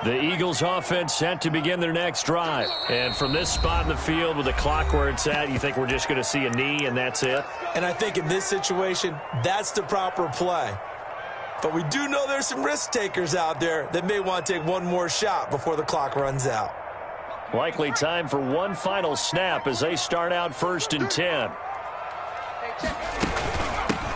The Eagles offense set to begin their next drive. And from this spot in the field with the clock where it's at, you think we're just going to see a knee and that's it? And I think in this situation, that's the proper play. But we do know there's some risk takers out there that may want to take one more shot before the clock runs out. Likely time for one final snap as they start out 1st and 10.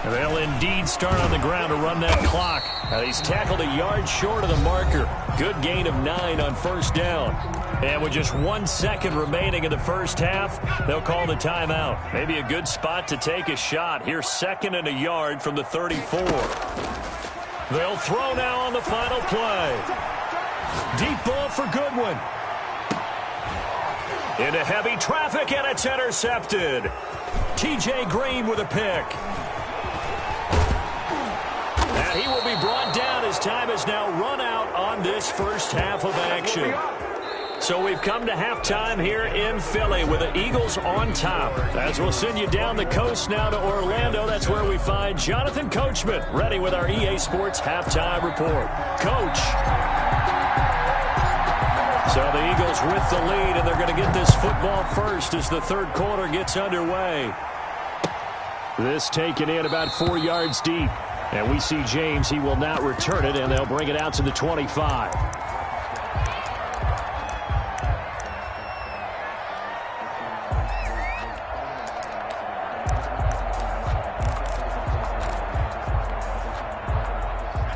And they'll indeed start on the ground to run that clock. Now he's tackled a yard short of the marker. Good gain of 9 on 1st down. And with just 1 second remaining in the first half, they'll call the timeout. Maybe a good spot to take a shot. Here's 2nd and a yard from the 34. They'll throw now on the final play. Deep ball for Goodwin. Into heavy traffic, and it's intercepted. T.J. Green with a pick. And he will be brought down as time has now run out on this first half of action. So we've come to halftime here in Philly with the Eagles on top. As we'll send you down the coast now to Orlando, that's where we find Jonathan Coachman ready with our EA Sports halftime report. Coach. So the Eagles with the lead, and they're going to get this football first as the third quarter gets underway. This taken in about 4 yards deep. And we see James. He will not return it, and they'll bring it out to the 25.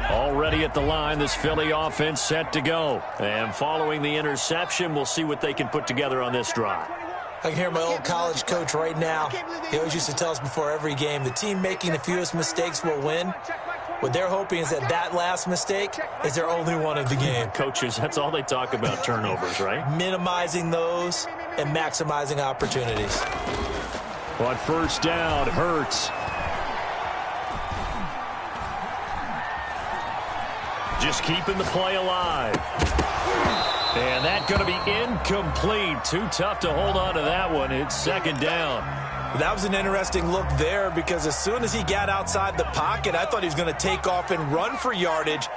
Already at the line, this Philly offense set to go. And following the interception, we'll see what they can put together on this drive. I can hear my old college coach right now. He always used to tell us before every game, the team making the fewest mistakes will win. What they're hoping is that last mistake is their only one of the game. Coaches, that's all they talk about, turnovers, right? Minimizing those and maximizing opportunities. On 1st down, Hurts. Just keeping the play alive. And that's going to be incomplete. Too tough to hold on to that one. It's 2nd down. That was an interesting look there because as soon as he got outside the pocket, I thought he was going to take off and run for yardage.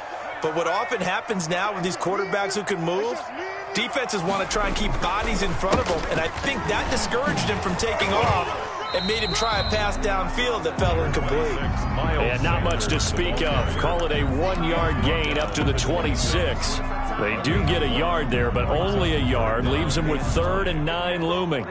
But what often happens now with these quarterbacks who can move, defenses want to try and keep bodies in front of them. And I think that discouraged him from taking off and made him try a pass downfield that fell incomplete. And not much to speak of. Call it a 1-yard gain up to the 26. They do get a yard there, but only a yard. Leaves them with 3rd and 9 looming.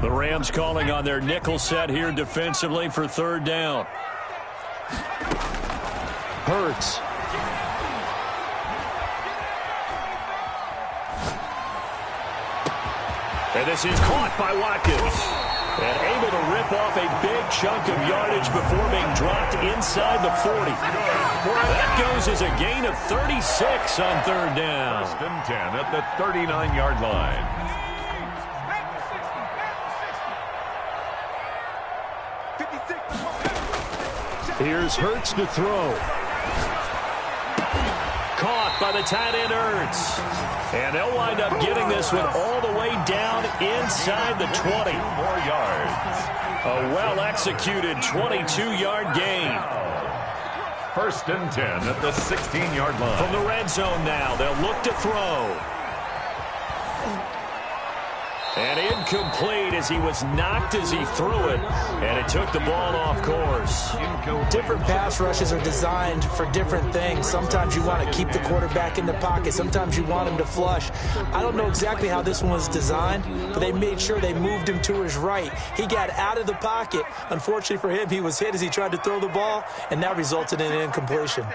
The Rams calling on their nickel set here defensively for 3rd down. Hurts. And this is caught by Watkins. And able to rip off a big chunk of yardage before being dropped inside the 40. That goes as a gain of 36 on 3rd down. 1st and 10 at the 39-yard line. Here's Hurts to throw. Caught by the tight end Hurts. And they'll wind up getting this one all the way down inside the 20. 2 more yards. A well-executed 22-yard gain. 1st and 10 at the 16-yard line. From the red zone now, they'll look to throw. And incomplete as he was knocked as he threw it. And it took the ball off course. Different pass rushes are designed for different things. Sometimes you want to keep the quarterback in the pocket. Sometimes you want him to flush. I don't know exactly how this one was designed, but they made sure they moved him to his right. He got out of the pocket. Unfortunately for him, he was hit as he tried to throw the ball, and that resulted in an incompletion.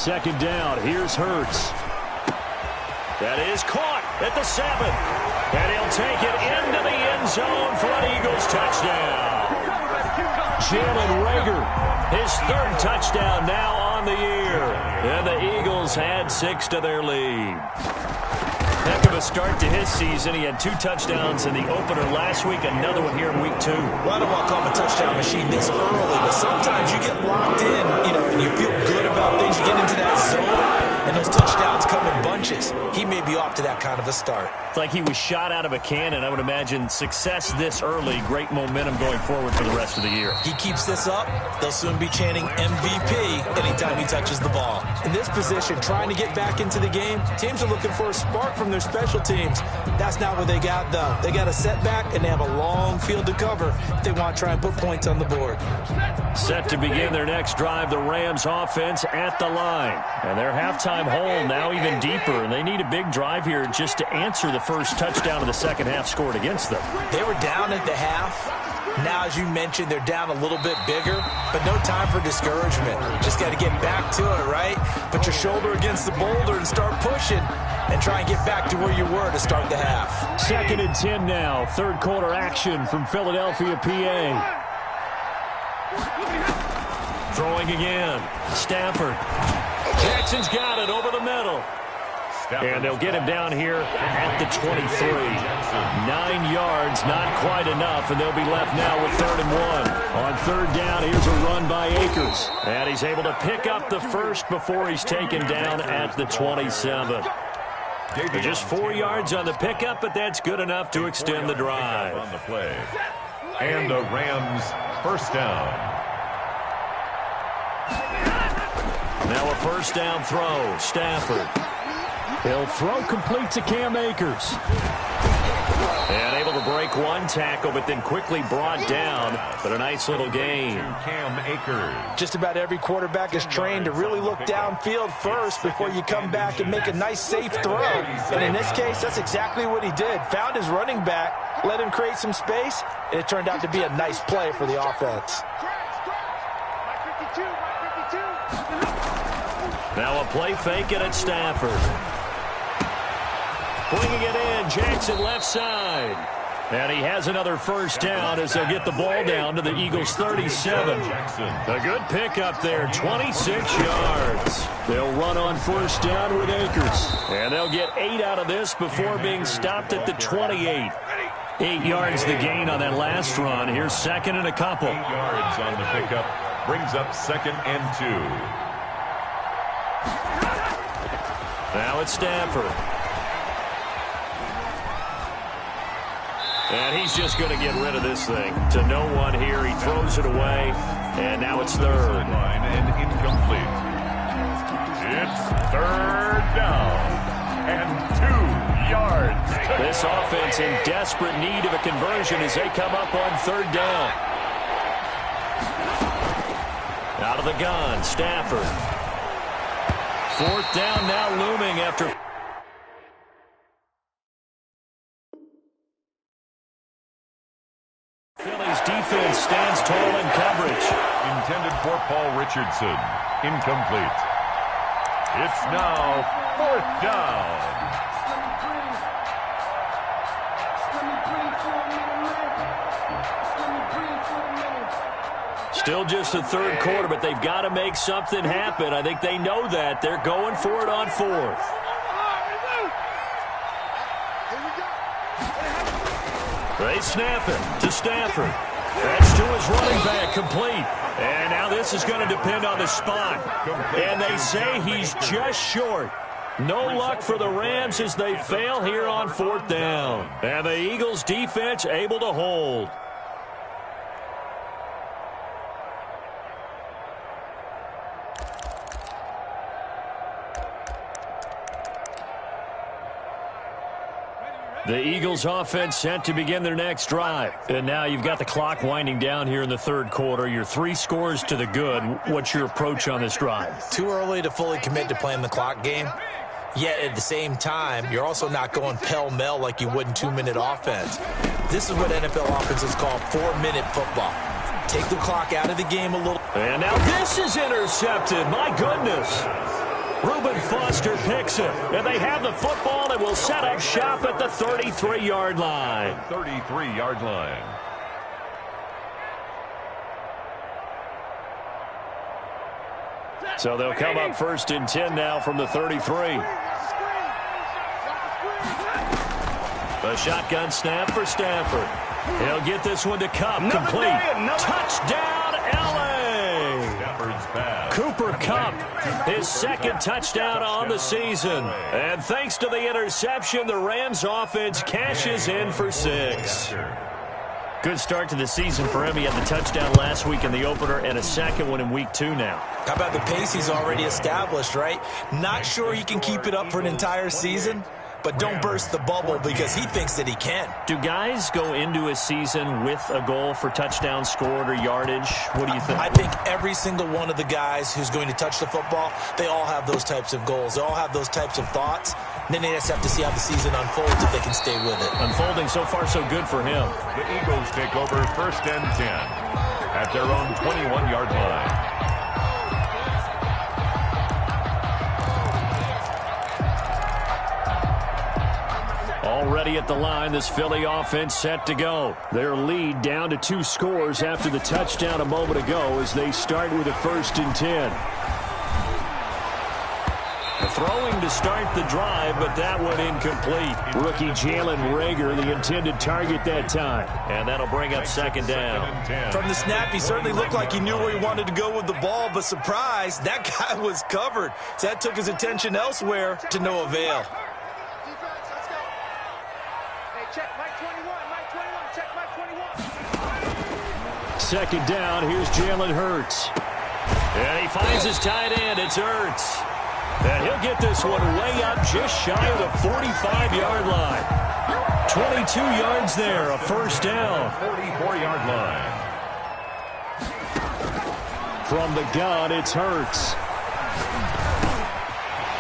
Second down, here's Hurts. That is caught at the 7. And he'll take it into the end zone for an Eagles touchdown. Jalen Reagor His third touchdown now on the year. And the Eagles add 6 to their lead. Heck of a start to his season. He had 2 touchdowns in the opener last week, another one here in week 2. Well, I don't want to call him a touchdown machine this early, but sometimes you get locked in, and you feel good about things. You get into that zone, and those touchdowns come in bunches. He may be off to that kind of a start. It's like he was shot out of a cannon. I would imagine success this early, great momentum going forward for the rest of the year. He keeps this up, they'll soon be chanting MVP anytime he touches the ball. In this position, trying to get back into the game, teams are looking for a spark from their special teams. That's not what they got, though. They got a setback, and they have a long field to cover if they want to try and put points on the board. Set to begin their next drive, the Rams offense at the line. And their halftime hole now even deeper, and they need a big drive here just to answer the first touchdown of the second half scored against them. They were down at the half. Now, as you mentioned, they're down a little bit bigger, but no time for discouragement. Just got to get back to it, right? Put your shoulder against the boulder and start pushing and try and get back to where you were to start the half. 2nd and 10 now. Third quarter action from Philadelphia, PA. Throwing again. Stafford. Jackson's got it over the middle. And they'll get him down here at the 23. 9 yards, not quite enough, and they'll be left now with 3rd and 1. On 3rd down, here's a run by Akers. And he's able to pick up the first before he's taken down at the 27. Just 4 yards on the pickup, but that's good enough to extend the drive. On the play. And the Rams first down. Now a first down throw. Stafford. He'll throw complete to Cam Akers. And able to break one tackle, but then quickly brought down. But a nice little gain. Cam Akers. Just about every quarterback is trained to really look downfield first before you come back and make a nice, safe throw. And in this case, that's exactly what he did. Found his running back, let him create some space, and it turned out to be a nice play for the offense. Now a play fake it at Stafford. Bringing it in, Jackson left side. And he has another first down as they'll get the ball down to the Eagles' 37. A good pickup there, 26 yards. They'll run on first down with Akers. And they'll get 8 out of this before being stopped at the 28. 8 yards the gain on that last run. Here's 2nd and a couple. 8 yards on the pickup. Brings up 2nd and 2. Now it's Stafford. And he's just going to get rid of this thing. To no one here. He throws it away. And now it's 3rd. And incomplete. It's 3rd down. And 2 yards. This offense in desperate need of a conversion as they come up on 3rd down. Out of the gun, Stafford. 4th down now looming after. Philly's defense stands tall in coverage. Intended for Paul Richardson. Incomplete. It's now 4th down. Still just the 3rd quarter, but they've got to make something happen. I think they know that. They're going for it on 4th. They snap it to Stafford. That's to his running back, complete. And now this is going to depend on the spot. And they say he's just short. No luck for the Rams as they fail here on 4th down. And the Eagles defense able to hold. The Eagles offense set to begin their next drive. And now you've got the clock winding down here in the 3rd quarter. Your 3 scores to the good. What's your approach on this drive? Too early to fully commit to playing the clock game. Yet at the same time, you're also not going pell-mell like you would in 2-minute offense. This is what NFL offenses call 4-minute football. Take the clock out of the game a little. And now this is intercepted. My goodness. Reuben Foster picks it, and they have the football and will set up shop at the 33-yard line. 33-yard line. So they'll come up 1st and 10 now from the 33. A shotgun snap for Stafford. He'll get this one to Kupp. Complete. Touchdown, L.A. Stafford's pass. Cooper Kupp, his 2nd touchdown on the season. And thanks to the interception, the Rams offense cashes in for 6. Good start to the season for him. He had the touchdown last week in the opener and a 2nd one in week 2 now. How about the pace he's already established, right? Not sure he can keep it up for an entire season, but don't burst the bubble because he thinks that he can. Do guys go into a season with a goal for touchdowns scored or yardage? What do you think? I think every single one of the guys who's going to touch the football, they all have those types of goals. They all have those types of thoughts. And then they just have to see how the season unfolds if they can stay with it. Unfolding so far so good for him. The Eagles take over 1st and 10 at their own 21-yard line. Already at the line, this Philly offense set to go. Their lead down to 2 scores after the touchdown a moment ago as they start with a 1st and 10. Throwing to start the drive, but that one incomplete. Rookie Jalen Reagor, the intended target that time. And that'll bring up 2nd down. From the snap, he certainly looked like he knew where he wanted to go with the ball, but surprise, that guy was covered. So that took his attention elsewhere to no avail. Check Mike 21, Mike 21, check Mike 21. 2nd down, here's Jalen Hurts. And he finds his tight end, it's Hurts. And he'll get this one way up just shy of the 45-yard line. 22 yards there, a 1st down. 44-yard line. From the gun, it's Hurts.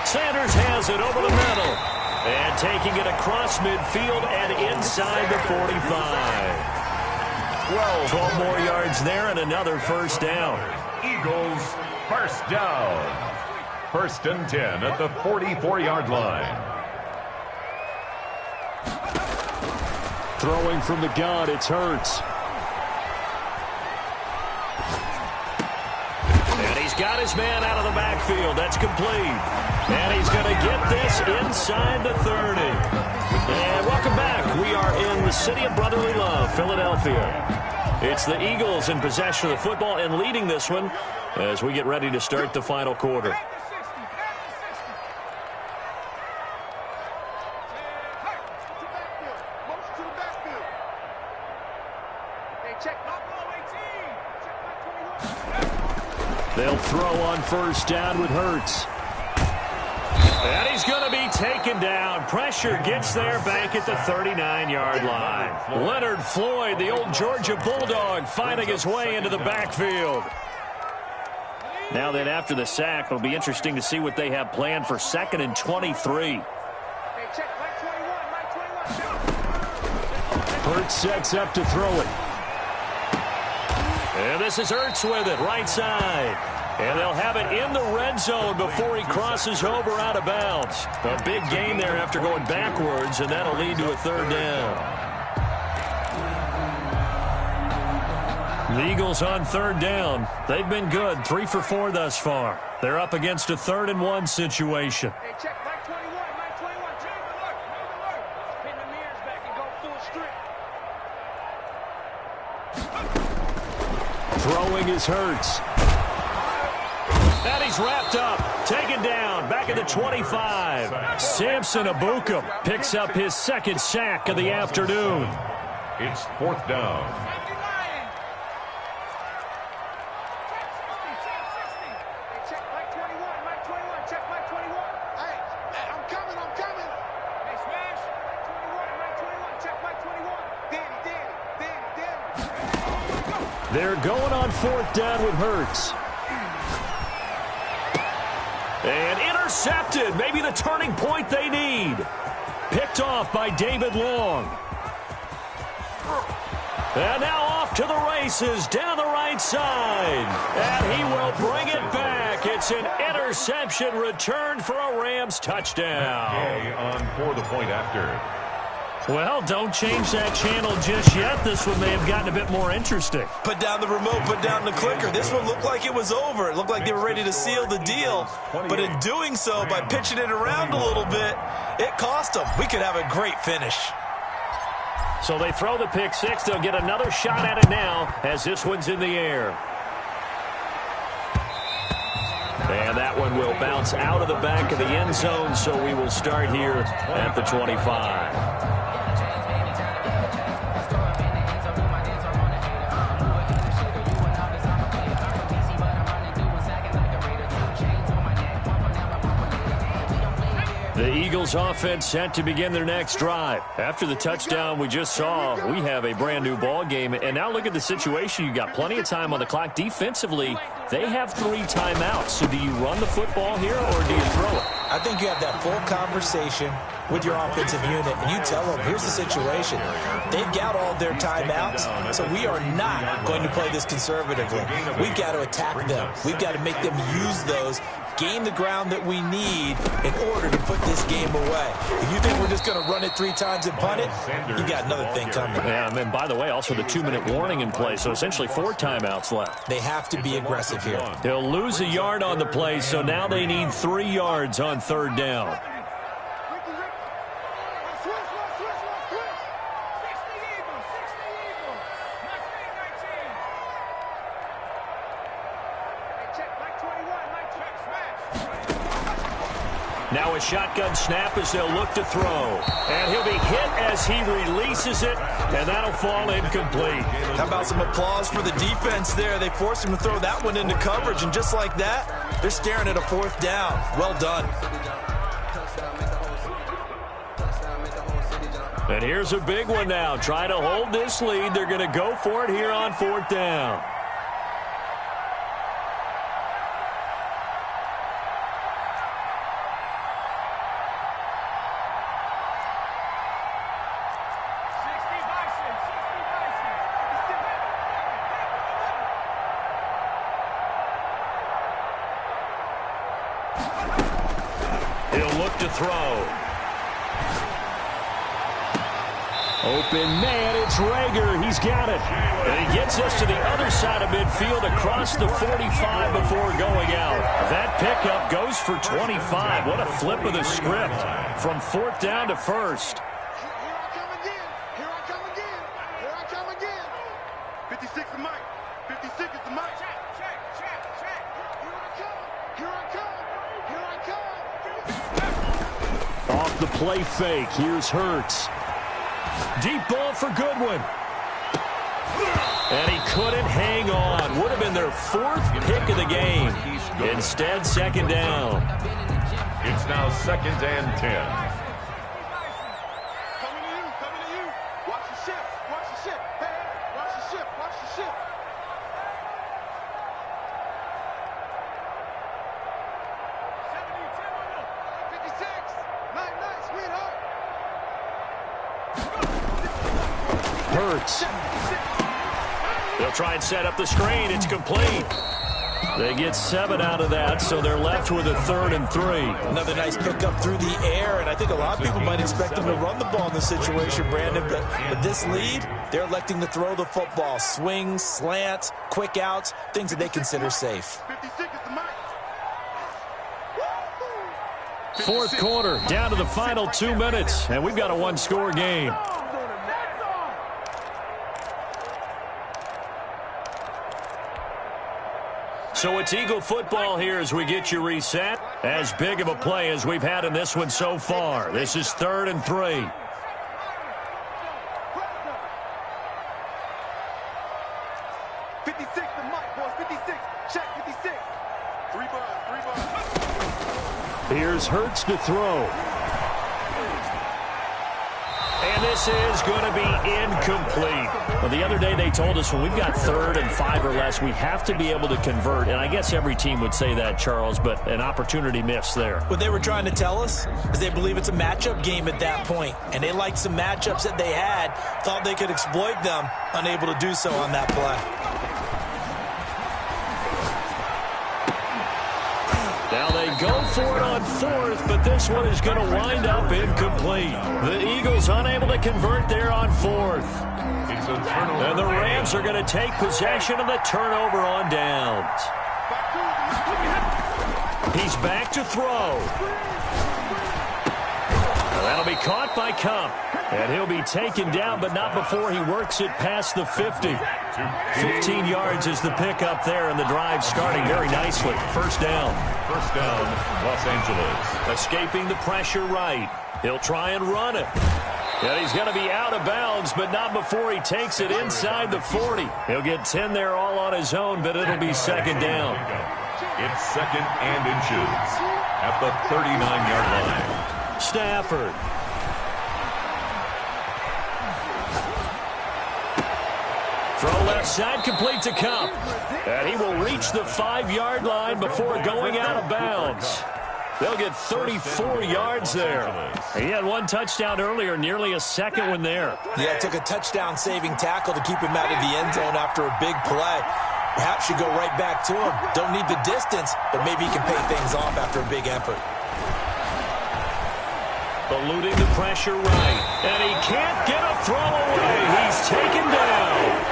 Sanders has it over the middle. And taking it across midfield and inside the 45. 12 more yards there and another 1st down. Eagles 1st down. 1st and 10 at the 44-yard line. Throwing from the gun, it's Hurts. And he's got his man out of the backfield. That's complete. And he's going to get this inside the 30. And welcome back. We are in the city of brotherly love, Philadelphia. It's the Eagles in possession of the football and leading this one as we get ready to start the final quarter. They'll throw on 1st down with Hurts. And he's going to be taken down. Pressure gets there back at the 39-yard line. Leonard Floyd, the old Georgia Bulldog, finding his way into the backfield. Now then, after the sack, it'll be interesting to see what they have planned for 2nd and 23. Hurts sets up to throw it. And this is Hurts with it, right side. And they'll have it in the red zone before he crosses over out of bounds. A big gain there after going backwards, and that'll lead to a 3rd down. The Eagles on 3rd down. They've been good, 3 for 4 thus far. They're up against a 3rd and 1 situation. Hey, check Mike 21, Mike 21. Pin the mirrors back and go full strip. Throwing is Hurts. And he's wrapped up, taken down, back at the 25. Samson Abukum picks up his 2nd sack of the afternoon. It's 4th down. Check Mike 21, Mike 21, check Mike 21. Hey, I'm coming. Hey, smash. Mike 21, check Mike 21. Danny. They're going on 4th down with Hurts. And intercepted, maybe the turning point they need. Picked off by David Long. And now off to the races, down the right side. And he will bring it back. It's an interception returned for a Rams touchdown. Okay, on for the point after. Well, don't change that channel just yet. This one may have gotten a bit more interesting. Put down the remote, put down the clicker. This one looked like it was over. It looked like they were ready to seal the deal. But in doing so, by pitching it around a little bit, it cost them. We could have a great finish. So they throw the pick six. They'll get another shot at it now as this one's in the air. And that one will bounce out of the back of the end zone, so we will start here at the 25. The Eagles offense set to begin their next drive. After the touchdown we just saw, we have a brand new ball game. And now look at the situation. You got plenty of time on the clock. Defensively, they have 3 timeouts. So do you run the football here or do you throw it? I think you have that full conversation with your offensive unit, and you tell them, here's the situation. They've got all their timeouts, so we are not going to play this conservatively. We've got to attack them. We've got to make them use those, gain the ground that we need in order to put this game away. If you think we're just going to run it 3 times and punt it, you got another thing coming. Yeah, and by the way, also the 2-minute warning in play, so essentially 4 timeouts left. They have to be aggressive here. They'll lose a yard on the play, so now they need 3 yards on 3rd down. Now a shotgun snap as they'll look to throw. And he'll be hit as he releases it, and that'll fall incomplete. How about some applause for the defense there? They forced him to throw that one into coverage, and just like that, they're staring at a 4th down. Well done. And here's a big one now. Try to hold this lead. They're going to go for it here on 4th down. He'll look to throw. Open man, it's Rager. He's got it. And he gets us to the other side of midfield across the 45 before going out. That pickup goes for 25. What a flip of the script from 4th down to 1st. Here I come again. Here I come again. Here I come again. 56 the mic. 56 is the mic. Check. Here I come. Here I come. Here I come. Off the play fake. Here's Hurts. Deep ball for Goodwin. And he couldn't hang on. Would have been their 4th pick of the game. Instead, 2nd down. It's now 2nd and 10. Coming to you. Watch the ship. Hey, watch the ship. 56. Nice, sweetheart. Hurts. They'll try and set up the screen. It's complete. They get 7 out of that, so they're left with a 3rd and 3. Another nice pickup through the air, and I think a lot of people might expect them to run the ball in this situation, Brandon, but with this lead, they're electing to throw the football. Swings, slants, quick outs, things that they consider safe. 56 is the mic. 4th quarter, down to the final 2 minutes, and we've got a 1-score game. So it's Eagle football here as we get you reset. As big of a play as we've had in this one so far. This is 3rd and 3. Here's Hurts to throw. And this is going to be incomplete. Well, the other day they told us when we've got 3rd and 5 or less, we have to be able to convert. And I guess every team would say that, Charles, but an opportunity missed there. What they were trying to tell us is they believe it's a matchup game at that point. And they liked some matchups that they had, thought they could exploit them, unable to do so on that play. Now they go for it on fourth, but this one is going to wind up incomplete. The Eagles unable to convert there on fourth. It's a turnover. And the Rams are going to take possession of the turnover on downs. He's back to throw. That'll be caught by Cup. And he'll be taken down, but not before he works it past the 50. 15 yards is the pickup there, and the drive starting very nicely. First down. First down, Los Angeles. Escaping the pressure right. He'll try and run it. And he's going to be out of bounds, but not before he takes it inside the 40. He'll get 10 there all on his own, but it'll be second down. It's second and inches at the 39-yard line. Stafford. Throw left side, complete to Cup. And he will reach the 5-yard line before going out of bounds. They'll get 34 yards there. He had one touchdown earlier, nearly a second one there. Yeah, it took a touchdown-saving tackle to keep him out of the end zone after a big play. Perhaps you go right back to him. Don't need the distance, but maybe he can pay things off after a big effort. Eluding the pressure right. And he can't get a throw away. He's taken down.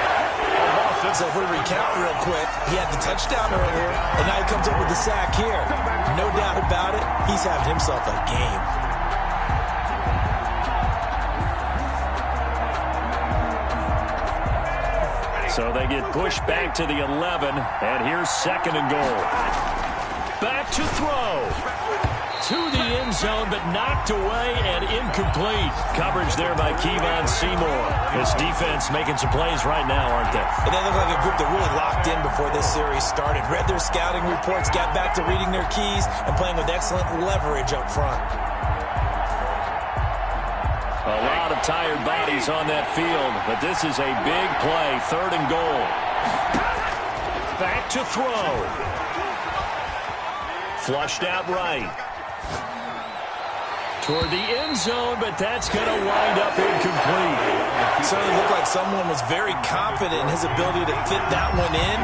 So if we recount real quick, he had the touchdown earlier, and now he comes up with the sack here. No doubt about it, he's having himself a game. So they get pushed back to the 11, and here's second and goal. Back to throw. To the end zone, but knocked away and incomplete. Coverage there by Kevon Seymour. This defense making some plays right now, aren't they? And they look like a group that really locked in before this series started. Read their scouting reports, got back to reading their keys, and playing with excellent leverage up front. A lot of tired bodies on that field, but this is a big play. Third and goal. Back to throw. Flushed out right. Toward the end zone, but that's going to wind up incomplete. It certainly looked like someone was very confident in his ability to fit that one in.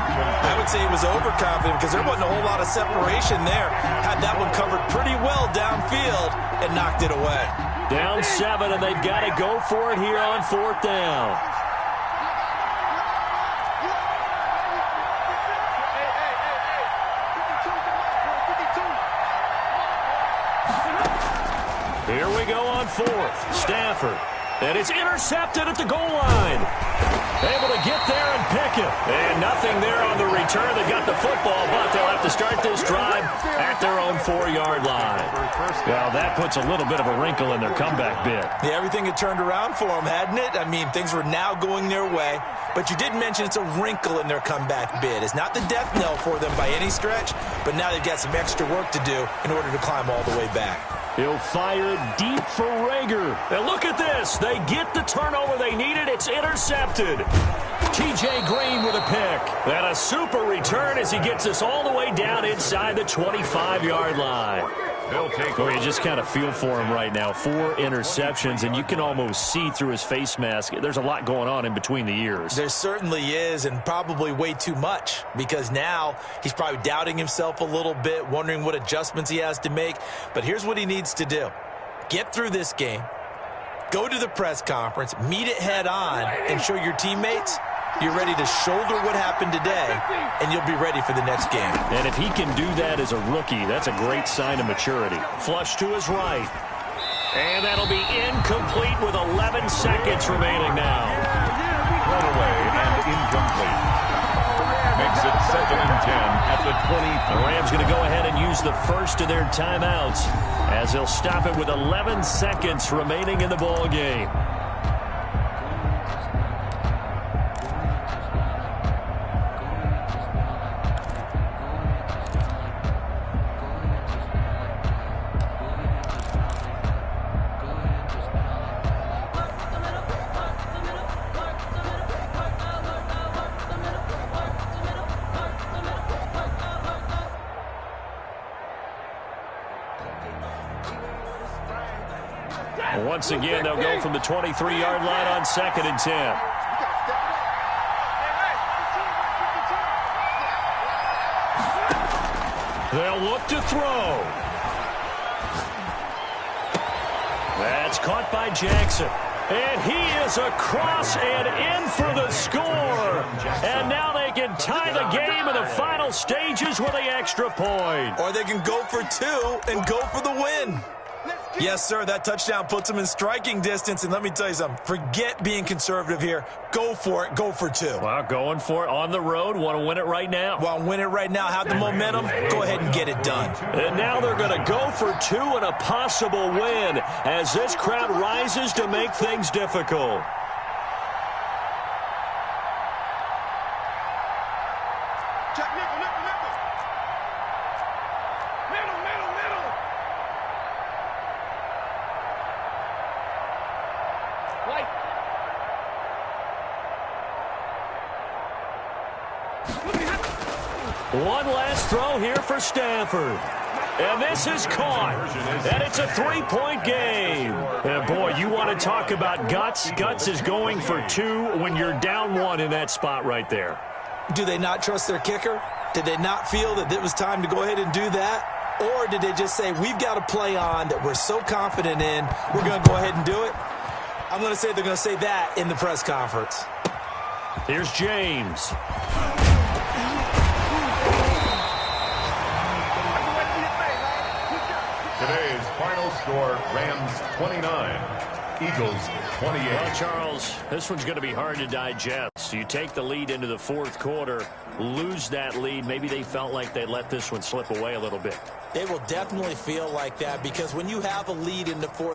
I would say he was overconfident because there wasn't a whole lot of separation there. Had that one covered pretty well downfield and knocked it away. Down 7, and they've got to go for it here on fourth down. Here we go on fourth. Stafford. And it's intercepted at the goal line. Able to get there and pick it. And nothing there on the return. They got the football, but they'll have to start this drive at their own 4-yard line. Well, that puts a little bit of a wrinkle in their comeback bid. Yeah, everything had turned around for them, hadn't it? I mean, things were now going their way. But you did mention it's a wrinkle in their comeback bid. It's not the death knell for them by any stretch, but now they've got some extra work to do in order to climb all the way back. He'll fire deep for Rager. And look at this. They get the turnover they needed. It's intercepted. T.J. Green with a pick. And a super return as he gets us all the way down inside the 25-yard line. Well, you just kind of feel for him right now. 4 interceptions, and you can almost see through his face mask. There's a lot going on in between the ears. There certainly is, and probably way too much, because now he's probably doubting himself a little bit, wondering what adjustments he has to make. But here's what he needs to do. Get through this game, go to the press conference, meet it head on, and show your teammates you're ready to shoulder what happened today, and you'll be ready for the next game. And if he can do that as a rookie, that's a great sign of maturity. Flush to his right. And that'll be incomplete with 11 seconds remaining now. Thrown away and incomplete. Makes it second and 10 at the 20. The Rams going to go ahead and use the first of their timeouts as they'll stop it with 11 seconds remaining in the ball game. Once again, they'll go from the 23-yard line on second and 10. They'll look to throw. That's caught by Jackson. And he is across and in for the score. And now they can tie the game in the final stages with the extra point. Or they can go for 2 and go for the win. Yes, sir, that touchdown puts them in striking distance. And let me tell you something, forget being conservative here. Go for it. Go for 2. Well, going for it on the road. Want to win it right now. Want to win it right now. Have the momentum. Go ahead and get it done. And now they're going to go for 2 and a possible win as this crowd rises to make things difficult. Check nickel, nickel, nickel. Middle, middle, middle. White. One last throw here for Stanford. And this is caught. And it's a 3-point game. And boy, you want to talk about guts. Guts is going for 2 when you're down 1 in that spot right there. Do they not trust their kicker? Did they not feel that it was time to go ahead and do that? Or did they just say, we've got a play on that we're so confident in, we're going to go ahead and do it? I'm going to say they're going to say that in the press conference. Here's James. Today's final score, Rams 29, Eagles 28. Well, Charles, this one's going to be hard to digest. You take the lead into the fourth quarter, lose that lead. Maybe they felt like they let this one slip away a little bit. It will definitely feel like that because when you have a lead in the fourth